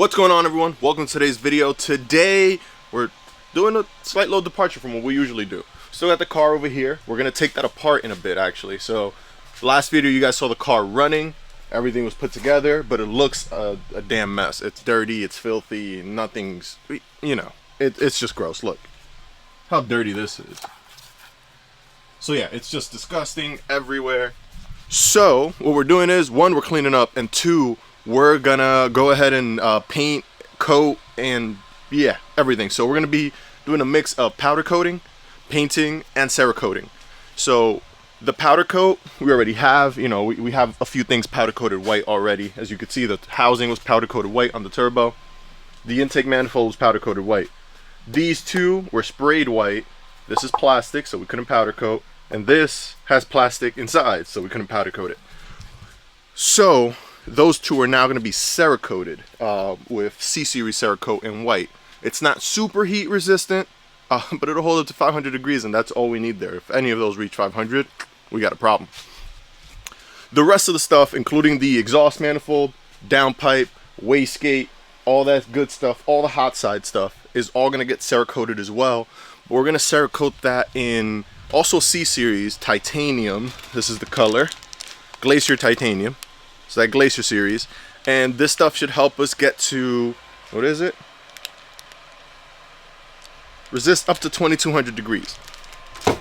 What's going on, everyone? Welcome to today's video. Today we're doing a slight little departure from what we usually do. Still got the car over here. We're gonna take that apart in a bit, actually. So last video you guys saw the car running, everything was put together, but it looks a damn mess. It's dirty, it's filthy, nothing's, you know, it's just gross. Look how dirty this is. So yeah, it's just disgusting everywhere. So what we're doing is, one, we're cleaning up, and two, we're gonna go ahead and paint, coat, and yeah, everything. So we're gonna be doing a mix of powder coating, painting, and Cerakoting. So the powder coat we already have, you know, we have a few things powder coated white already. As you can see, the housing was powder coated white on the turbo. The intake manifold was powder coated white. These two were sprayed white. This is plastic, so we couldn't powder coat, and this has plastic inside, so we couldn't powder coat it. So those two are now going to be Cerakoted with C-Series Cerakote in white. It's not super heat resistant, but it'll hold up to 500 degrees, and that's all we need there. If any of those reach 500, we got a problem. The rest of the stuff, including the exhaust manifold, downpipe, wastegate, all that good stuff, all the hot side stuff, is all going to get Cerakoted as well. But we're going to Cerakote that in also C-Series Titanium. This is the color, Glacier Titanium. So that Glacier series, and this stuff should help us get to, what is it? Resist up to 2200 degrees.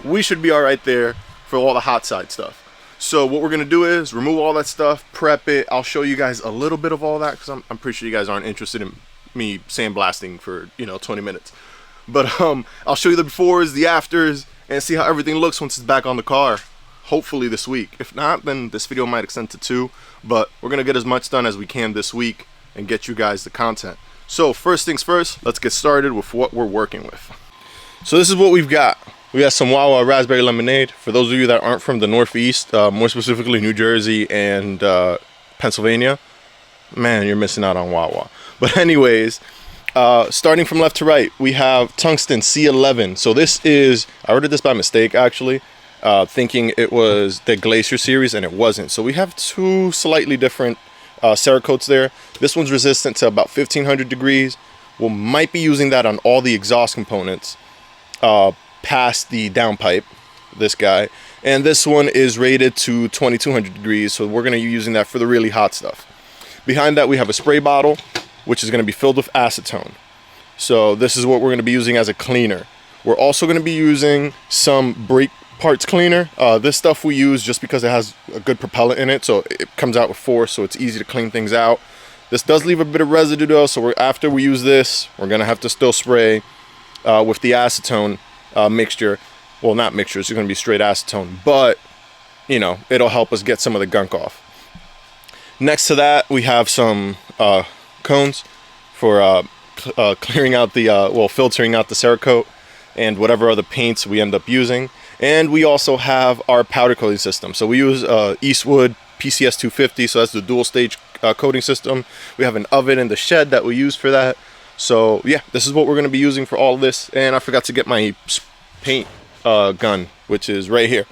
We should be all right there for all the hot side stuff. So what we're gonna do is remove all that stuff, prep it. I'll show you guys a little bit of all that, because I'm pretty sure you guys aren't interested in me sandblasting for 20 minutes. But I'll show you the befores, the afters, and see how everything looks once it's back on the car. Hopefully this week. If not, then this video might extend to 2, but we're gonna get as much done as we can this week and get you guys the content. So first things first, let's get started with what we're working with. So this is what we've got. We got some Wawa raspberry lemonade. For those of you that aren't from the Northeast, more specifically New Jersey and Pennsylvania, man, you're missing out on Wawa. But anyways, starting from left to right, we have tungsten C11. So this is, I ordered this by mistake actually, thinking it was the Glacier series, and it wasn't. So we have two slightly different Cerakotes there. This one's resistant to about 1500 degrees. We might be using that on all the exhaust components past the downpipe, this guy. And this one is rated to 2200 degrees, so we're going to be using that for the really hot stuff. Behind that we have a spray bottle, which is going to be filled with acetone. So this is what we're going to be using as a cleaner. We're also going to be using some brake parts cleaner. This stuff we use just because it has a good propellant in it, so it comes out with force, so it's easy to clean things out. This does leave a bit of residue though, so after we use this, we're gonna have to still spray with the acetone mixture. Well, not mixture, it's gonna be straight acetone, but it'll help us get some of the gunk off. Next to that, we have some cones for clearing out the filtering out the Cerakote and whatever other paints we end up using. And we also have our powder coating system. So we use Eastwood PCS 250, so that's the dual stage coating system. We have an oven in the shed that we use for that. So yeah, this is what we're going to be using for all of this. And I forgot to get my paint gun, which is right here.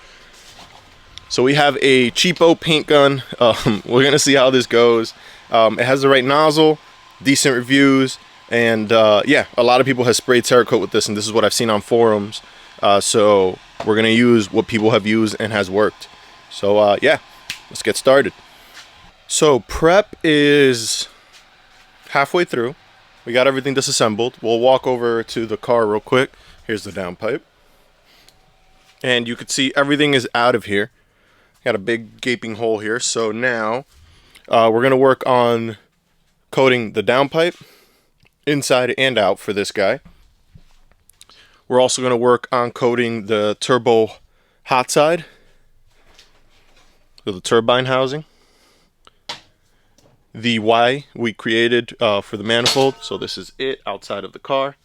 So we have a cheapo paint gun. We're going to see how this goes. It has the right nozzle, decent reviews, and yeah, a lot of people have sprayed Cerakote with this, and this is what I've seen on forums. So we're gonna use what people have used and has worked. So yeah, let's get started. So prep is halfway through. We got everything disassembled. We'll walk over to the car real quick. Here's the downpipe, and you can see everything is out of here. Got a big gaping hole here. So now we're gonna work on coating the downpipe inside and out for this guy. We're also going to work on coating the turbo hot side, so the turbine housing. The Y we created for the manifold, so this is it outside of the car.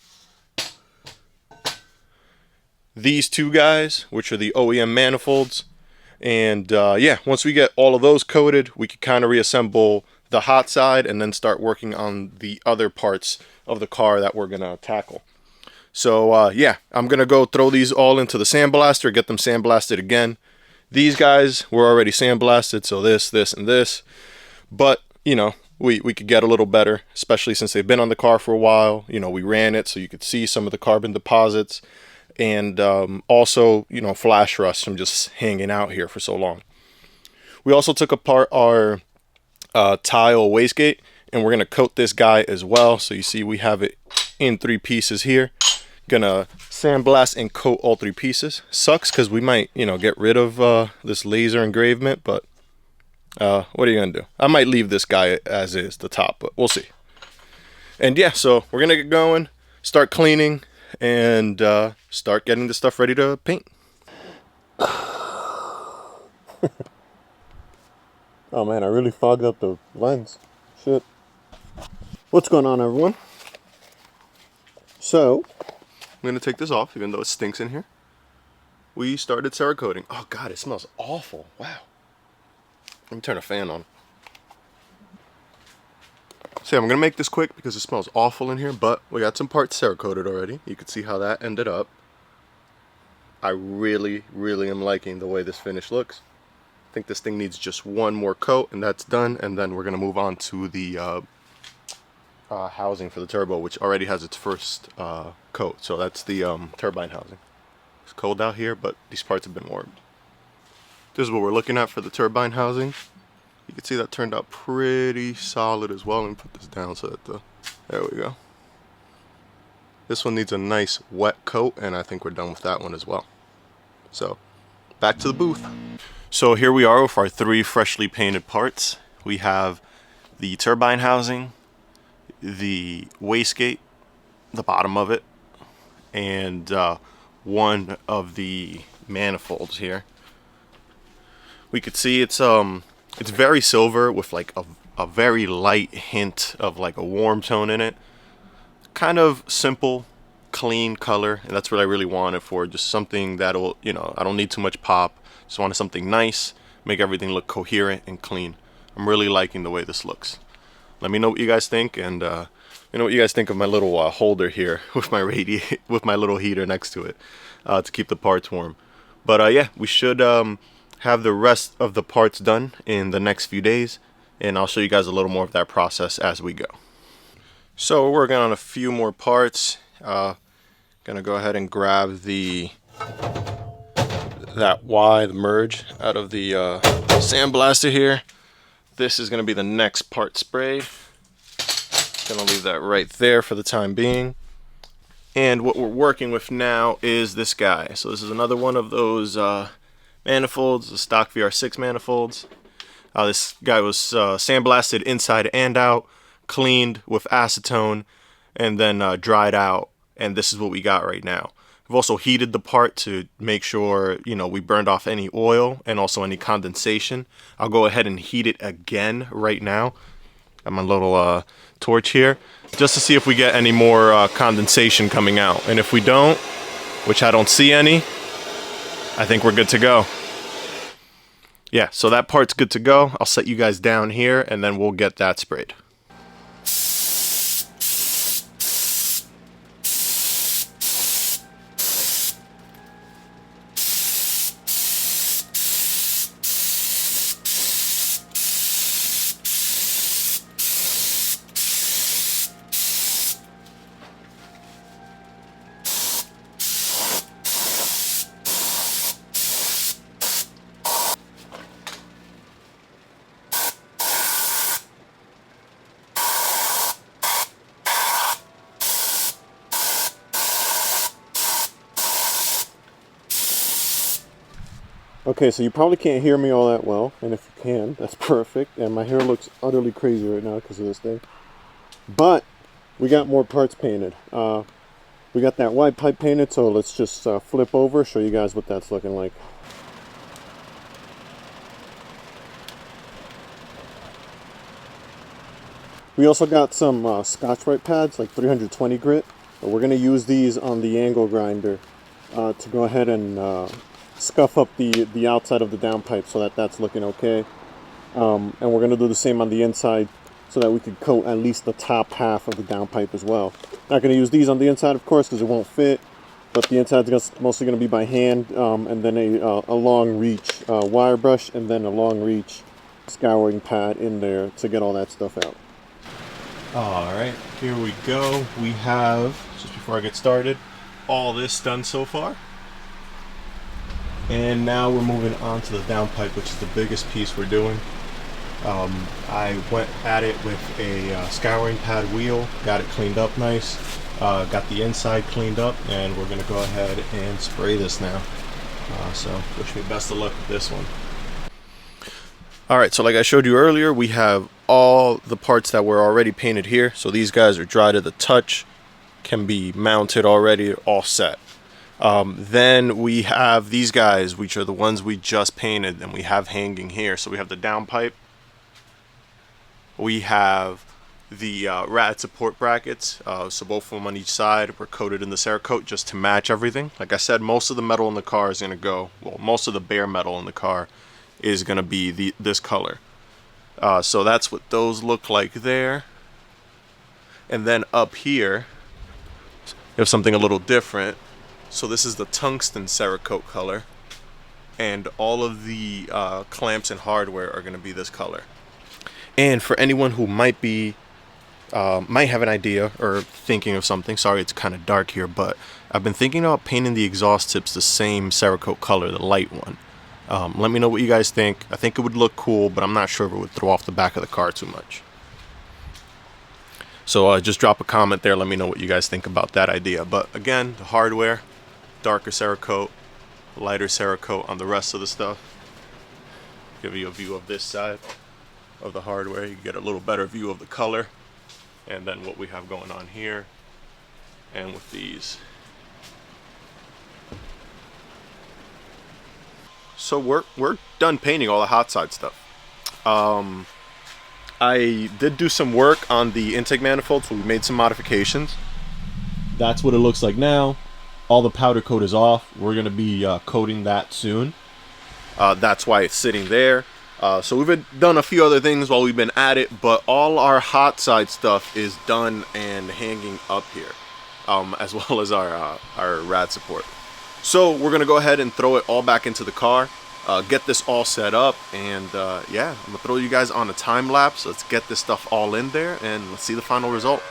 These two guys, which are the OEM manifolds. And yeah, once we get all of those coated, we can kind of reassemble the hot side and then start working on the other parts of the car that we're going to tackle. So yeah, I'm gonna go throw these all into the sandblaster, get them sandblasted again. These guys were already sandblasted, so this, and this. But, we could get a little better, especially since they've been on the car for a while. You know, we ran it so you could see some of the carbon deposits, and also, you know, flash rust from just hanging out here for so long. We also took apart our tile wastegate, and we're gonna coat this guy as well. So you see we have it in 3 pieces here. Gonna sandblast and coat all 3 pieces. Sucks because we might, you know, get rid of this laser engravement, but what are you gonna do? I might leave this guy as is, the top, but we'll see. And yeah, so we're gonna get going, start cleaning, and start getting the stuff ready to paint. Oh man, I really fogged up the lens. Shit. What's going on, everyone? So, I'm gonna take this off, even though it stinks in here. We started Cerakoting. Oh god, it smells awful. Wow. Let me turn a fan on. So I'm gonna make this quick because it smells awful in here, but we got some parts Cerakoted already. You can see how that ended up. I really am liking the way this finish looks. I think this thing needs just one more coat and that's done, and then we're gonna move on to the housing for the turbo, which already has its first coat. So that's the turbine housing. It's cold out here, but these parts have been warmed. This is what we're looking at for the turbine housing. You can see that turned out pretty solid as well. Let me put this down so that there we go. This one needs a nice wet coat, and I think we're done with that one as well. So back to the booth. So here we are with our 3 freshly painted parts. We have the turbine housing, the wastegate, the bottom of it, and one of the manifolds here. We could see it's very silver with like a very light hint of like a warm tone in it. Kind of simple, clean color, and that's what I really wanted for just something that'll, you know, I don't need too much pop. Just wanted something nice, make everything look coherent and clean. I'm really liking the way this looks. Let me know what you guys think, and you know what you guys think of my little holder here with my with my little heater next to it to keep the parts warm. But yeah, we should have the rest of the parts done in the next few days, and I'll show you guys a little more of that process as we go. So we're working on a few more parts. Gonna go ahead and grab the merge out of the sandblaster here. This is gonna be the next part sprayed. Gonna leave that right there for the time being. And what we're working with now is this guy. So this is another one of those manifolds, the stock VR6 manifolds. This guy was sandblasted inside and out, cleaned with acetone, and then dried out. And this is what we got right now. We've also heated the part to make sure, you know, we burned off any oil and also any condensation. I'll go ahead and heat it again right now. Got my little torch here, just to see if we get any more condensation coming out. And if we don't, which I don't see any, I think we're good to go. Yeah, so that part's good to go. I'll set you guys down here and then we'll get that sprayed. Okay, so you probably can't hear me all that well, and if you can, that's perfect. And my hair looks utterly crazy right now because of this thing. But we got more parts painted. We got that white pipe painted, so let's just flip over, show you guys what that's looking like. We also got some Scotch-Brite pads, like 320 grit. We're going to use these on the angle grinder to go ahead and scuff up the outside of the downpipe so that that's looking okay. And we're going to do the same on the inside so that we could coat at least the top half of the downpipe as well. Not going to use these on the inside, of course, because it won't fit, but the inside is mostly going to be by hand, and then a long reach wire brush, and then a long reach scouring pad in there to get all that stuff out. Alright, here we go. We have, just before I get started, all this done so far. And now we're moving on to the downpipe, which is the biggest piece we're doing. I went at it with a scouring pad wheel, got it cleaned up nice, got the inside cleaned up, and we're going to go ahead and spray this now. So wish me best of luck with this one. Alright, so like I showed you earlier, we have all the parts that were already painted here. So these guys are dry to the touch, can be mounted already, all set. Then we have these guys, which are the ones we just painted and we have hanging here. So we have the downpipe. We have the rad support brackets, so both of them on each side were coated in the Cerakote just to match everything. Like I said, most of the metal in the car is going to go, well, most of the bare metal in the car is going to be this color. So that's what those look like there. And then up here, you have something a little different. So this is the tungsten Cerakote color, and all of the clamps and hardware are going to be this color. And for anyone who might have an idea or thinking of something, sorry it's kind of dark here, but I've been thinking about painting the exhaust tips the same Cerakote color, the light one. Let me know what you guys think. I think it would look cool, but I'm not sure if it would throw off the back of the car too much. So just drop a comment there, let me know what you guys think about that idea. But again, the hardware, darker Cerakote, lighter Cerakote on the rest of the stuff. Give you a view of this side of the hardware, you get a little better view of the color, and then what we have going on here and with these. So we're done painting all the hot side stuff. I did do some work on the intake manifold, so we made some modifications. That's what it looks like now. All the powder coat is off. We're going to be coating that soon. That's why it's sitting there. So we've done a few other things while we've been at it, but all our hot side stuff is done and hanging up here, as well as our rad support. So we're going to go ahead and throw it all back into the car, get this all set up, and yeah, I'm going to throw you guys on a time lapse. Let's get this stuff all in there and let's see the final result.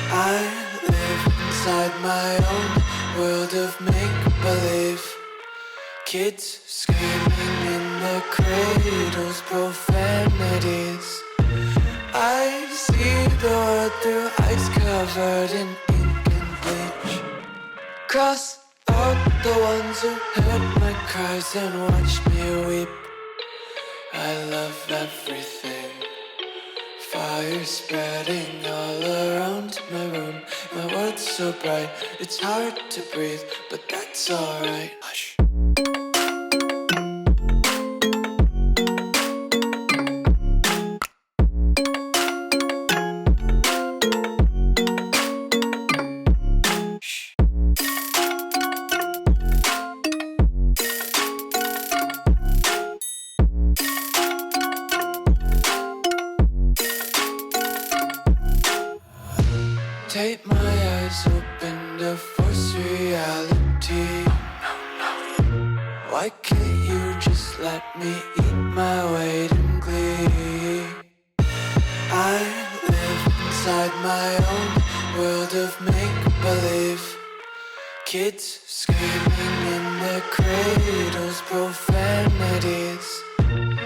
I live inside my own world of make-believe. Kids screaming in the cradles, profanities. I see the world through ice covered in ink and bleach. Cross out the ones who heard my cries and watched me weep. I love everything. Fire spreading all around my room. My world's so bright, it's hard to breathe, but that's alright. Hush. Take my eyes open to force reality. Why can't you just let me eat my weight in glee? I live inside my own world of make-believe. Kids screaming in their cradles, profanities.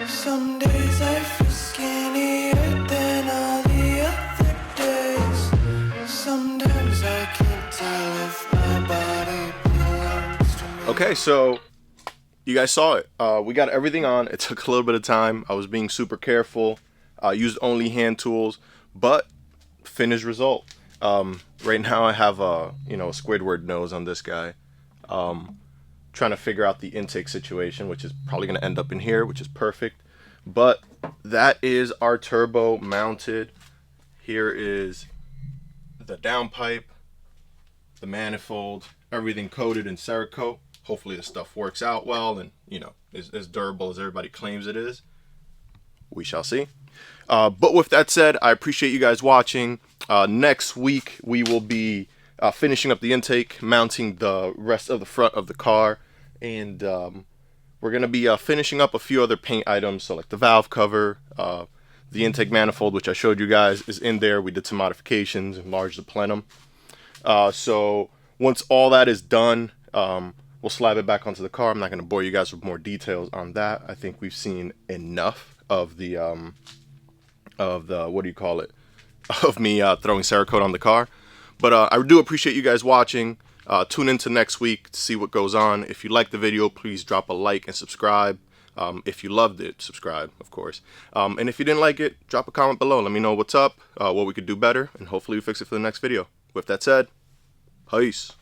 Some days I feel skinnier than all the other days. Sometimes I can't tell if my body belongs to me. Okay, so you guys saw it. We got everything on. It took a little bit of time. I was being super careful. Used only hand tools, but finished result. Right now I have a Squidward nose on this guy. Trying to figure out the intake situation, which is probably going to end up in here, which is perfect. But that is our turbo mounted. Here is the downpipe, the manifold, everything coated in Cerakote. Hopefully this stuff works out well and is as durable as everybody claims it is. We shall see. But with that said, I appreciate you guys watching. Next week we will be finishing up the intake, mounting the rest of the front of the car, and we're going to be finishing up a few other paint items, so like the valve cover, the intake manifold, which I showed you guys, is in there. We did some modifications, enlarged the plenum. So once all that is done, we'll slab it back onto the car. I'm not going to bore you guys with more details on that. I think we've seen enough of the what do you call it, of me throwing Cerakote on the car. But I do appreciate you guys watching. Tune into next week to see what goes on. If you like the video, please drop a like and subscribe. If you loved it, subscribe, of course. And if you didn't like it, drop a comment below. Let me know what's up, what we could do better, and hopefully we fix it for the next video. With that said, peace.